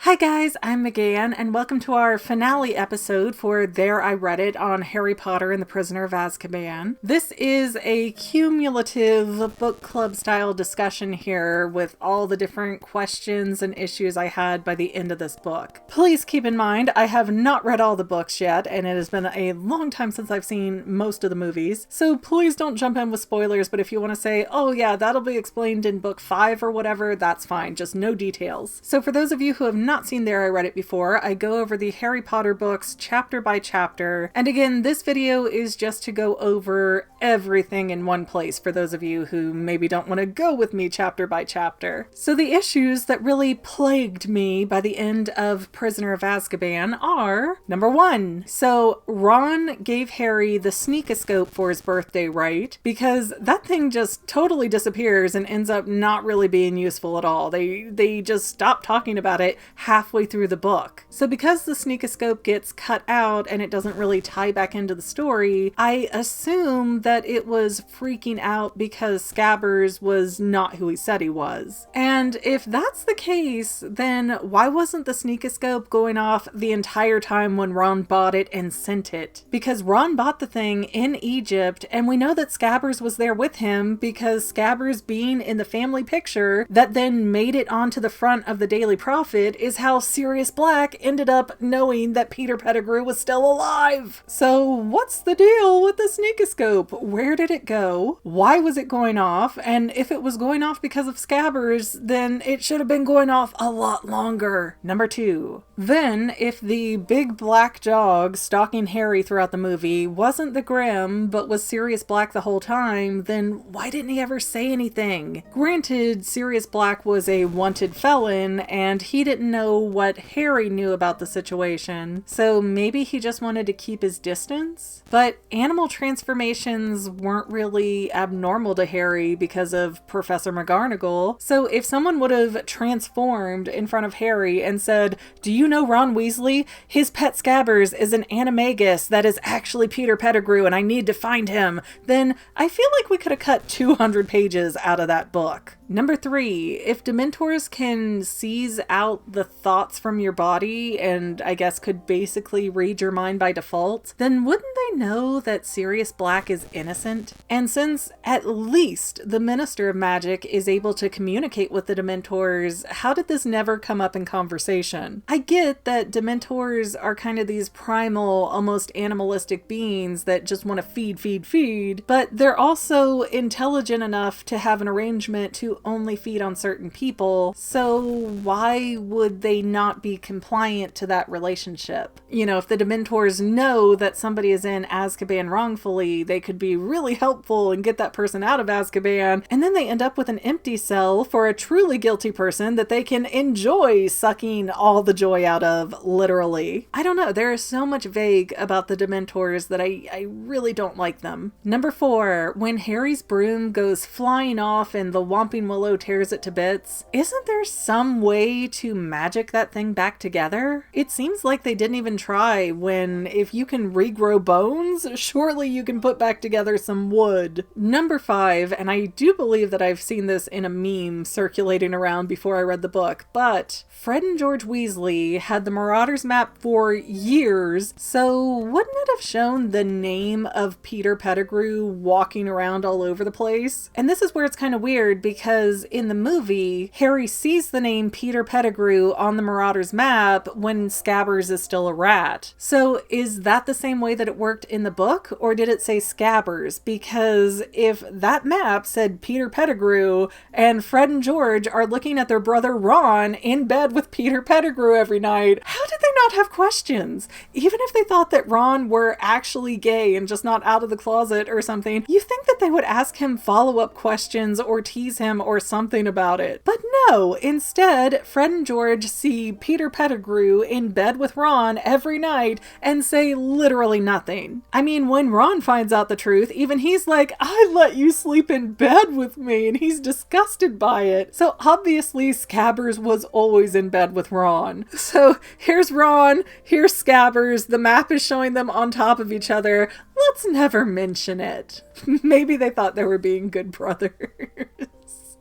Hi guys, I'm Megan, and welcome to our finale episode for There I Read It on Harry Potter and the Prisoner of Azkaban. This is a cumulative book club style discussion here with all the different questions and issues I had by the end of this book. Please keep in mind, I have not read all the books yet, and it has been a long time since I've seen most of the movies, so please don't jump in with spoilers, but if you want to say, oh yeah, that'll be explained in book 5 or whatever, that's fine, just no details. So for those of you who have not seen There I Read It before, I go over the Harry Potter books chapter by chapter, and again, this video is just to go over everything in one place for those of you who maybe don't want to go with me chapter by chapter. So the issues that really plagued me by the end of Prisoner of Azkaban are, number 1, so Ron gave Harry the sneakoscope for his birthday, right? Because that thing just totally disappears and ends up not really being useful at all. They just stop talking about it halfway through the book. So because the sneakoscope gets cut out and it doesn't really tie back into the story, I assume that it was freaking out because Scabbers was not who he said he was. And if that's the case, then why wasn't the sneakoscope going off the entire time when Ron bought it and sent it? Because Ron bought the thing in Egypt, and we know that Scabbers was there with him because Scabbers being in the family picture that then made it onto the front of the Daily Prophet is how Sirius Black ended up knowing that Peter Pettigrew was still alive. So what's the deal with the sneakoscope? Where did it go? Why was it going off? And if it was going off because of Scabbers, then it should have been going off a lot longer. Number 2. Then, if the big black dog stalking Harry throughout the movie wasn't the Grim, but was Sirius Black the whole time, then why didn't he ever say anything? Granted, Sirius Black was a wanted felon, and he didn't know what Harry knew about the situation, so maybe he just wanted to keep his distance? But animal transformations weren't really abnormal to Harry because of Professor McGonagall, so if someone would have transformed in front of Harry and said, do you know Ron Weasley? His pet Scabbers is an animagus that is actually Peter Pettigrew and I need to find him, then I feel like we could have cut 200 pages out of that book. Number 3, if Dementors can seize out the thoughts from your body and I guess could basically read your mind by default, then wouldn't they know that Sirius Black is innocent? And since at least the Minister of Magic is able to communicate with the Dementors, how did this never come up in conversation? I get that Dementors are kind of these primal, almost animalistic beings that just want to feed, but they're also intelligent enough to have an arrangement to only feed on certain people, so why would they not be compliant to that relationship? You know, if the Dementors know that somebody is in Azkaban wrongfully, they could be really helpful and get that person out of Azkaban, and then they end up with an empty cell for a truly guilty person that they can enjoy sucking all the joy out of, literally. I don't know, there is so much vague about the Dementors that I really don't like them. Number 4, when Harry's broom goes flying off and the Whomping Willow tears it to bits, isn't there some way to magic that thing back together? It seems like they didn't even try when, if you can regrow bones, surely you can put back together some wood. Number 5, and I do believe that I've seen this in a meme circulating around before I read the book, but Fred and George Weasley had the Marauders Map for years, so wouldn't it have shown the name of Peter Pettigrew walking around all over the place? And this is where it's kind of weird because in the movie, Harry sees the name Peter Pettigrew on the Marauders Map when Scabbers is still a rat. So is that the same way that it worked in the book, or did it say Scabbers? Because if that map said Peter Pettigrew and Fred and George are looking at their brother Ron in bed with Peter Pettigrew every night, how did they not have questions? Even if they thought that Ron were actually gay and just not out of the closet or something, you think that they would ask him follow-up questions or tease him or something about it. But no, instead, Fred and George see Peter Pettigrew in bed with Ron every night and say literally nothing. I mean, when Ron finds out the truth, even he's like, I let you sleep in bed with me, and he's disgusted by it. So obviously Scabbers was always in bed with Ron. So here's Ron, here's Scabbers, the map is showing them on top of each other. Let's never mention it. Maybe they thought they were being good brothers.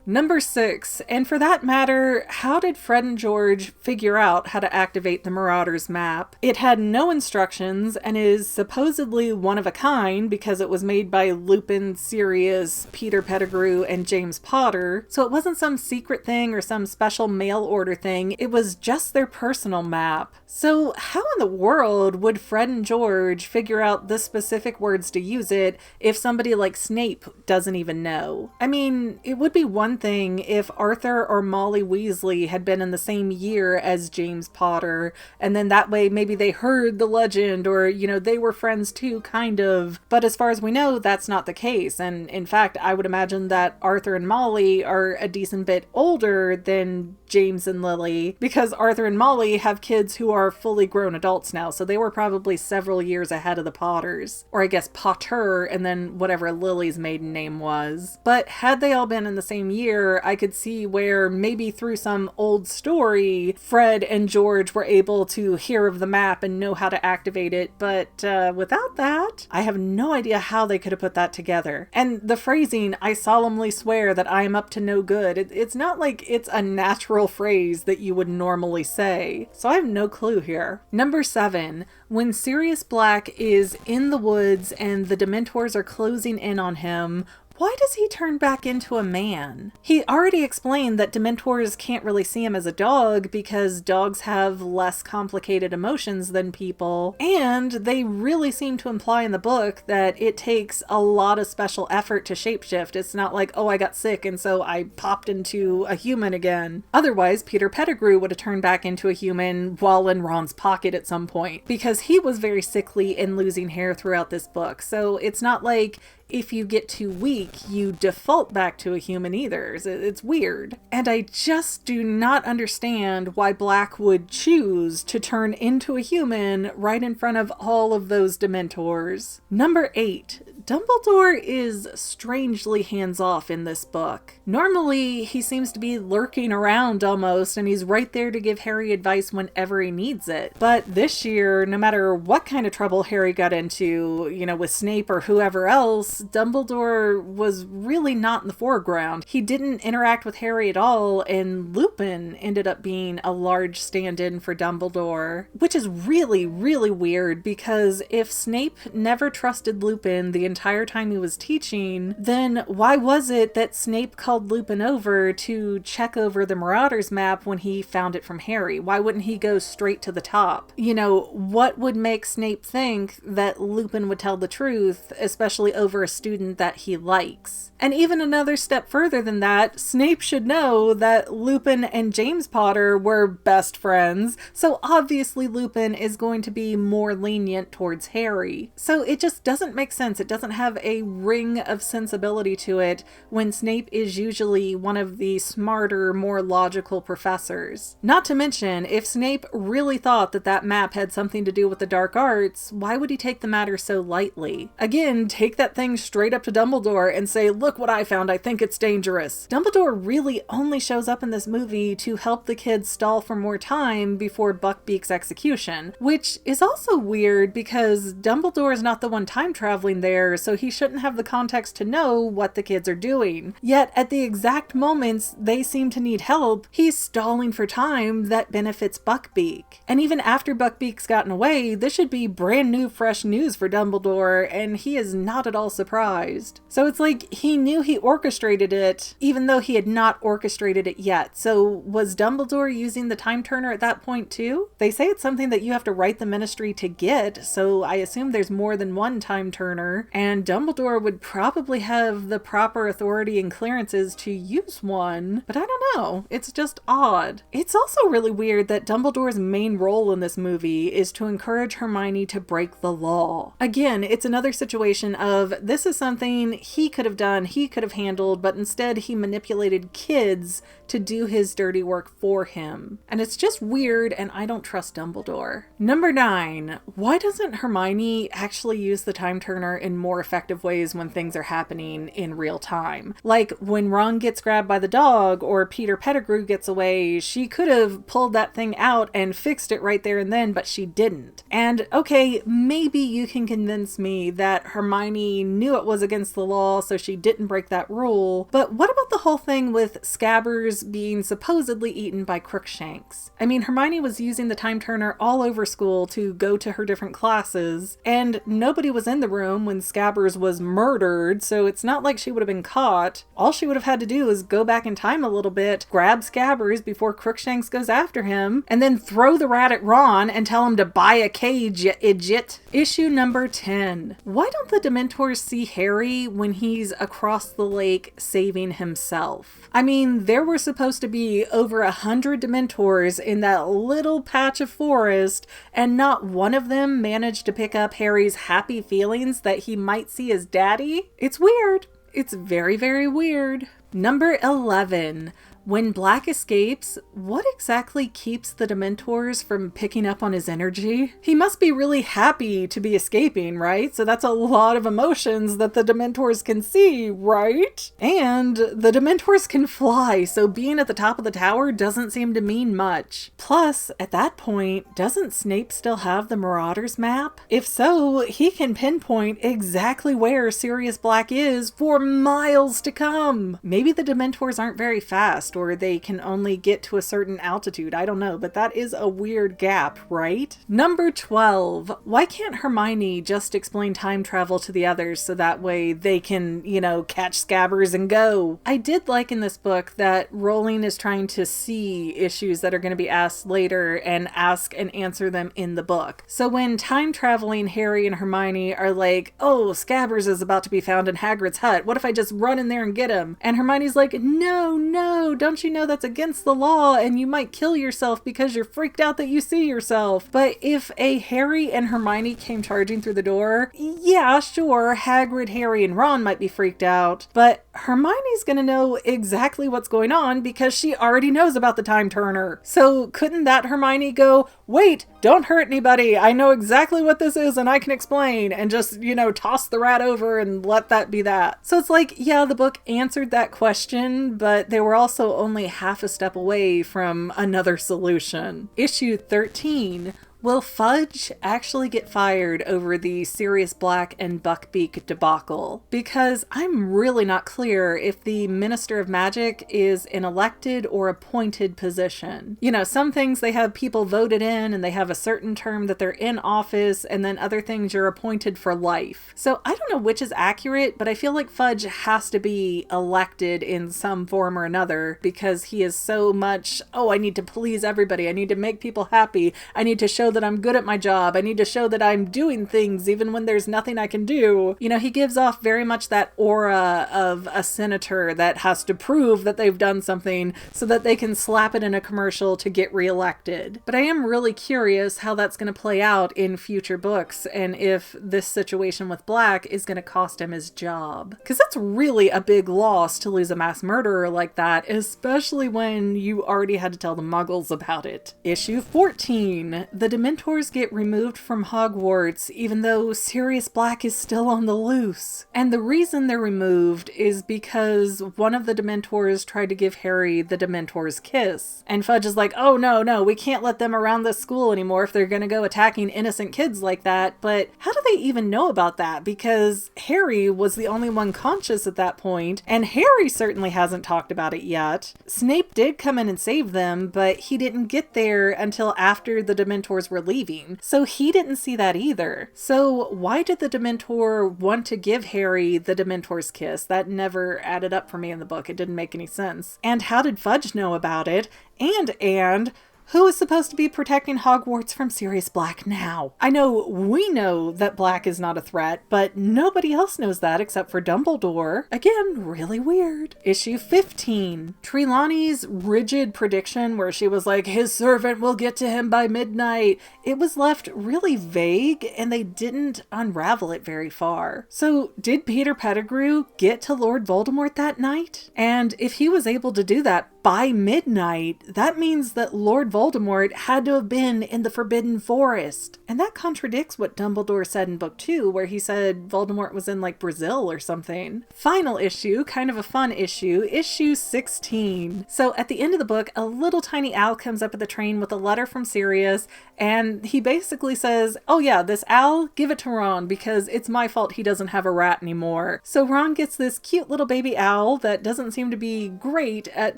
Number 6, and for that matter, how did Fred and George figure out how to activate the Marauders Map? It had no instructions and is supposedly one of a kind because it was made by Lupin, Sirius, Peter Pettigrew, and James Potter, so it wasn't some secret thing or some special mail order thing, it was just their personal map. So how in the world would Fred and George figure out the specific words to use it if somebody like Snape doesn't even know? I mean, it would be one thing if Arthur or Molly Weasley had been in the same year as James Potter, and then that way maybe they heard the legend or, they were friends too, kind of. But as far as we know, that's not the case. And in fact, I would imagine that Arthur and Molly are a decent bit older than James and Lily, because Arthur and Molly have kids who are fully grown adults now, so they were probably several years ahead of the Potters. Or I guess Potter, and then whatever Lily's maiden name was. But had they all been in the same year, I could see where maybe through some old story, Fred and George were able to hear of the map and know how to activate it, but without that, I have no idea how they could have put that together. And the phrasing, I solemnly swear that I am up to no good, it's not like it's a natural phrase that you would normally say. So I have no clue here. Number 7, when Sirius Black is in the woods and the Dementors are closing in on him, why does he turn back into a man? He already explained that Dementors can't really see him as a dog because dogs have less complicated emotions than people, and they really seem to imply in the book that it takes a lot of special effort to shapeshift. It's not like, oh, I got sick and so I popped into a human again. Otherwise, Peter Pettigrew would have turned back into a human while in Ron's pocket at some point, because he was very sickly and losing hair throughout this book. So it's not like if you get too weak, you default back to a human either. It's weird. And I just do not understand why Black would choose to turn into a human right in front of all of those Dementors. Number 8. Dumbledore is strangely hands-off in this book. Normally, he seems to be lurking around almost, and he's right there to give Harry advice whenever he needs it. But this year, no matter what kind of trouble Harry got into, with Snape or whoever else, Dumbledore was really not in the foreground. He didn't interact with Harry at all, and Lupin ended up being a large stand-in for Dumbledore, which is really, really weird, because if Snape never trusted Lupin the entire time he was teaching, then why was it that Snape called Lupin over to check over the Marauders Map when he found it from Harry? Why wouldn't he go straight to the top? What would make Snape think that Lupin would tell the truth, especially over a student that he likes? And even another step further than that, Snape should know that Lupin and James Potter were best friends, so obviously Lupin is going to be more lenient towards Harry. So it just doesn't make sense. It doesn't have a ring of sensibility to it when Snape is usually one of the smarter, more logical professors. Not to mention, if Snape really thought that that map had something to do with the dark arts, why would he take the matter so lightly? Again, take that thing straight up to Dumbledore and say, look what I found, I think it's dangerous. Dumbledore really only shows up in this movie to help the kids stall for more time before Buckbeak's execution, which is also weird because Dumbledore is not the one time traveling there, so he shouldn't have the context to know what the kids are doing. Yet at the exact moments they seem to need help, he's stalling for time that benefits Buckbeak. And even after Buckbeak's gotten away, this should be brand new fresh news for Dumbledore, and he is not at all surprised. So it's like he knew he orchestrated it, even though he had not orchestrated it yet. So was Dumbledore using the time turner at that point too? They say it's something that you have to write the ministry to get, so I assume there's more than one time turner, and Dumbledore would probably have the proper authority and clearances to use one, but I don't know. It's just odd. It's also really weird that Dumbledore's main role in this movie is to encourage Hermione to break the law. Again, it's another situation of this is something he could have done, he could have handled, but instead he manipulated kids to do his dirty work for him. And it's just weird, and I don't trust Dumbledore. Number 9. Why doesn't Hermione actually use the time turner in more effective ways when things are happening in real time. Like when Ron gets grabbed by the dog or Peter Pettigrew gets away, she could have pulled that thing out and fixed it right there and then, but she didn't. And okay, maybe you can convince me that Hermione knew it was against the law, so she didn't break that rule. But what about the whole thing with Scabbers being supposedly eaten by Crookshanks? I mean, Hermione was using the time turner all over school to go to her different classes, and nobody was in the room when Scabbers was murdered, so it's not like she would have been caught. All she would have had to do is go back in time a little bit, grab Scabbers before Crookshanks goes after him, and then throw the rat at Ron and tell him to buy a cage, you idiot. Issue number 10. Why don't the Dementors see Harry when he's across the lake saving himself? I mean, there were supposed to be over 100 Dementors in that little patch of forest, and not one of them managed to pick up Harry's happy feelings that he might see his daddy? It's weird. It's very, very weird. Number 11. When Black escapes, what exactly keeps the Dementors from picking up on his energy? He must be really happy to be escaping, right? So that's a lot of emotions that the Dementors can see, right? And the Dementors can fly, so being at the top of the tower doesn't seem to mean much. Plus, at that point, doesn't Snape still have the Marauders Map? If so, he can pinpoint exactly where Sirius Black is for miles to come. Maybe the Dementors aren't very fast, or they can only get to a certain altitude. I don't know, but that is a weird gap, right? Number 12. Why can't Hermione just explain time travel to the others so that way they can, catch Scabbers and go? I did like in this book that Rowling is trying to see issues that are going to be asked later and ask and answer them in the book. So when time traveling Harry and Hermione are like, oh, Scabbers is about to be found in Hagrid's hut. What if I just run in there and get him? And Hermione's like, no, don't you know that's against the law and you might kill yourself because you're freaked out that you see yourself? But if a Harry and Hermione came charging through the door, yeah, sure, Hagrid, Harry, and Ron might be freaked out, but Hermione's gonna know exactly what's going on because she already knows about the time turner. So couldn't that Hermione go, wait, don't hurt anybody, I know exactly what this is and I can explain, and just, toss the rat over and let that be that? So it's like, yeah, the book answered that question, but they were also only half a step away from another solution. Issue 13. Will Fudge actually get fired over the Sirius Black and Buckbeak debacle? Because I'm really not clear if the Minister of Magic is an elected or appointed position. Some things they have people voted in and they have a certain term that they're in office, and then other things you're appointed for life. So I don't know which is accurate, but I feel like Fudge has to be elected in some form or another because he is so much, I need to please everybody, I need to make people happy, I need to show that I'm good at my job, I need to show that I'm doing things even when there's nothing I can do. He gives off very much that aura of a senator that has to prove that they've done something so that they can slap it in a commercial to get reelected. But I am really curious how that's going to play out in future books, and if this situation with Black is going to cost him his job. Because that's really a big loss to lose a mass murderer like that, especially when you already had to tell the Muggles about it. Issue 14. The Dementors get removed from Hogwarts even though Sirius Black is still on the loose. And the reason they're removed is because one of the Dementors tried to give Harry the Dementor's kiss. And Fudge is like, oh no, we can't let them around this school anymore if they're gonna go attacking innocent kids like that. But how do they even know about that? Because Harry was the only one conscious at that point, and Harry certainly hasn't talked about it yet. Snape did come in and save them, but he didn't get there until after the Dementors were leaving, so he didn't see that either. So why did the Dementor want to give Harry the Dementor's kiss? That never added up for me in the book. It didn't make any sense. And how did Fudge know about it? And who is supposed to be protecting Hogwarts from Sirius Black now? I know we know that Black is not a threat, but nobody else knows that except for Dumbledore. Again, really weird. Issue 15. Trelawney's rigid prediction where she was like, his servant will get to him by midnight. It was left really vague and they didn't unravel it very far. So did Peter Pettigrew get to Lord Voldemort that night? And if he was able to do that by midnight, that means that Lord Voldemort had to have been in the Forbidden Forest. And that contradicts what Dumbledore said in book 2, where he said Voldemort was in like Brazil or something. Final issue, kind of a fun issue, issue 16. So at the end of the book, a little tiny owl comes up at the train with a letter from Sirius, and he basically says, oh yeah, this owl, give it to Ron because it's my fault he doesn't have a rat anymore. So Ron gets this cute little baby owl that doesn't seem to be great at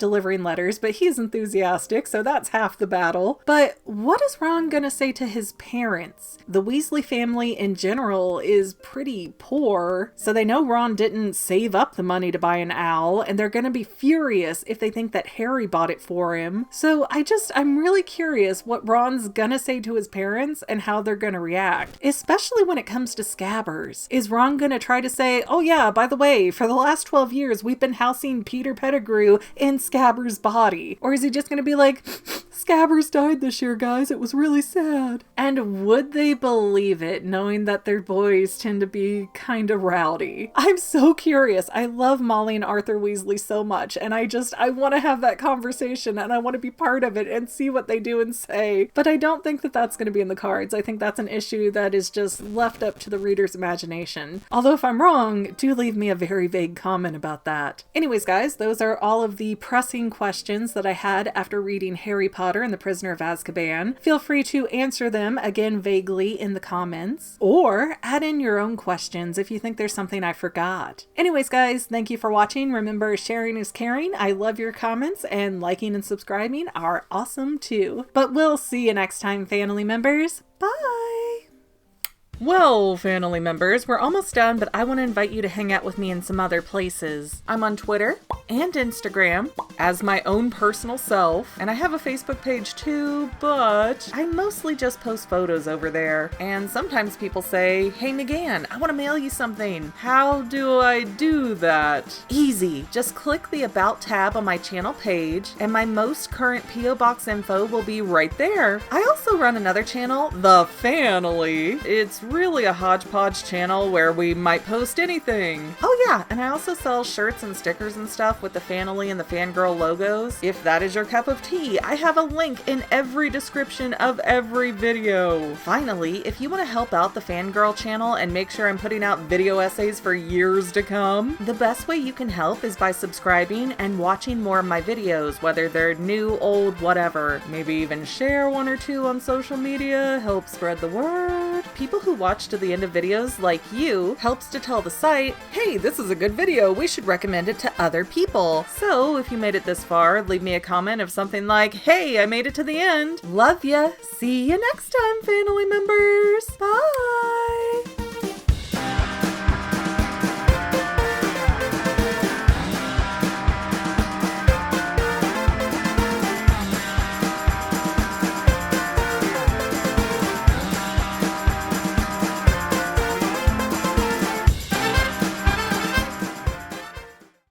delivering letters, but he's enthusiastic, so that's half the battle. But what is Ron gonna say to his parents? The Weasley family in general is pretty poor, so they know Ron didn't save up the money to buy an owl, and they're gonna be furious if they think that Harry bought it for him. So I'm really curious what Ron's gonna say to his parents and how they're gonna react, especially when it comes to Scabbers. Is Ron gonna try to say, oh yeah, by the way, for the last 12 years we've been housing Peter Pettigrew in Scabbers' body? Or is he just gonna be like, Scabbers died this year, guys, it was really sad? And would they believe it, knowing that their boys tend to be kind of rowdy? I'm so curious. I love Molly and Arthur Weasley so much, and I want to have that conversation, and I want to be part of it and see what they do and say. But I don't think that that's going to be in the cards. I think that's an issue that is just left up to the reader's imagination. Although if I'm wrong, do leave me a very vague comment about that. Anyways, guys, those are all of the pressing questions that I had after reading Harry Potter and the Prisoner of Azkaban. Feel free to answer them again vaguely in the comments, or add in your own questions if you think there's something I forgot. Anyways, guys, thank you for watching. Remember, sharing is caring. I love your comments, and liking and subscribing are awesome too. But we'll see you next time, family members. Bye! Well, family members, we're almost done, but I want to invite you to hang out with me in some other places. I'm on Twitter and Instagram as my own personal self, and I have a Facebook page too, but I mostly just post photos over there. And sometimes people say, hey McGann, I want to mail you something. How do I do that? Easy. Just click the About tab on my channel page, and my most current P.O. Box info will be right there. I also run another channel, The Family. It's really a hodgepodge channel where we might post anything. Oh yeah, and I also sell shirts and stickers and stuff with the Family and the Fangirl logos. If that is your cup of tea, I have a link in every description of every video. Finally, if you want to help out the Fangirl channel and make sure I'm putting out video essays for years to come, the best way you can help is by subscribing and watching more of my videos, whether they're new, old, whatever. Maybe even share one or two on social media, help spread the word. People who watch to the end of videos like you helps to tell the site, hey, this is a good video, we should recommend it to other people. So if you made it this far, leave me a comment of something like, hey, I made it to the end. Love ya. See you next time, family members. Bye.